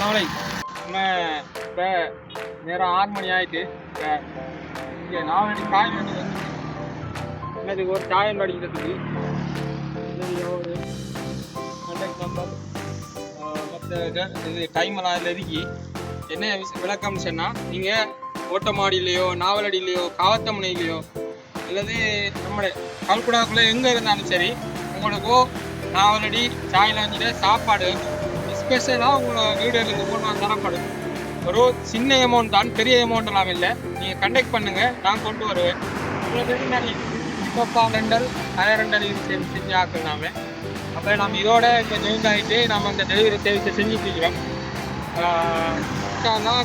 நாளை நம்ம இப்போ நேரம் 6 மணி ஆயிட்டு. இப்போ இங்கே நாலடி சாயம் வண்டி வந்து என்னதுக்கு ஒரு சாயம் அடிக்கிறதுக்கு ஒரு கான்டாக்ட் நம்பர் மற்ற இது டைமெல்லாம் அதில் இருக்கி என்ன விளக்கம் சொன்னால் நீங்கள் ஓட்டமாடியிலையோ நாவலடியிலையோ காவத்தமுனையிலையோ அல்லது நம்மளோட கல்குடாக்குள்ளே எங்கே இருந்தாலும் சரி உங்களுக்கோ நாவலடி சாயிலாஞ்சிட சாப்பாடு ஸ்பெஷலாக உங்களோட வீடுகளுக்கு கொண்டு வந்து தரப்படும். ஒரு சின்ன அமௌண்ட் தான், பெரிய அமௌண்ட் எல்லாம் இல்லை. நீங்கள் கண்டெக்ட் பண்ணுங்கள், நான் கொண்டு வருவேன். உங்களுக்கு இப்போ ரெண்டல் ரெண்டல் செஞ்சு ஆக்கலாமே. அப்போ நம்ம இதோட இப்போ ஜாயின் ஆகிட்டு நம்ம அந்த டெலிவரி சர்வீஸை செஞ்சுட்டு இருக்கிறோம்.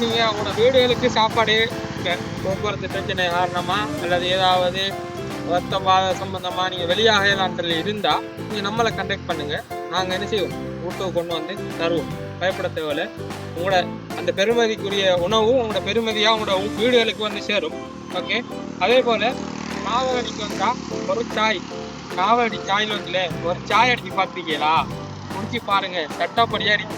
நீங்கள் உங்களோட வீடுகளுக்கு சாப்பாடு போக்குவரத்து பிரச்சனை காரணமாக அல்லது ஏதாவது வருத்தம் சம்பந்தமாக நீங்கள் வெளியாகலான்றது இருந்தால் நீங்கள் நம்மளை கண்டெக்ட் பண்ணுங்கள். நாங்கள் என்ன செய்வோம், வீட்டுக்கு கொண்டு வந்து தருவோம். பயப்பட தேவையில்லை. உங்களோட அந்த பெருமதிக்குரிய உணவும் உங்களோட பெருமதியாக உங்களோட வீடுகளுக்கு வந்து சேரும். ஓகே. அதே போல் நாவலடிக்கு வந்தால் ஒரு சாய், நாவலடி சாயில் வந்துல ஒரு சாய் அடிச்சு பார்த்துருக்கீங்களா? குடிச்சு பாருங்கள், சட்டப்படியாக இருக்கு.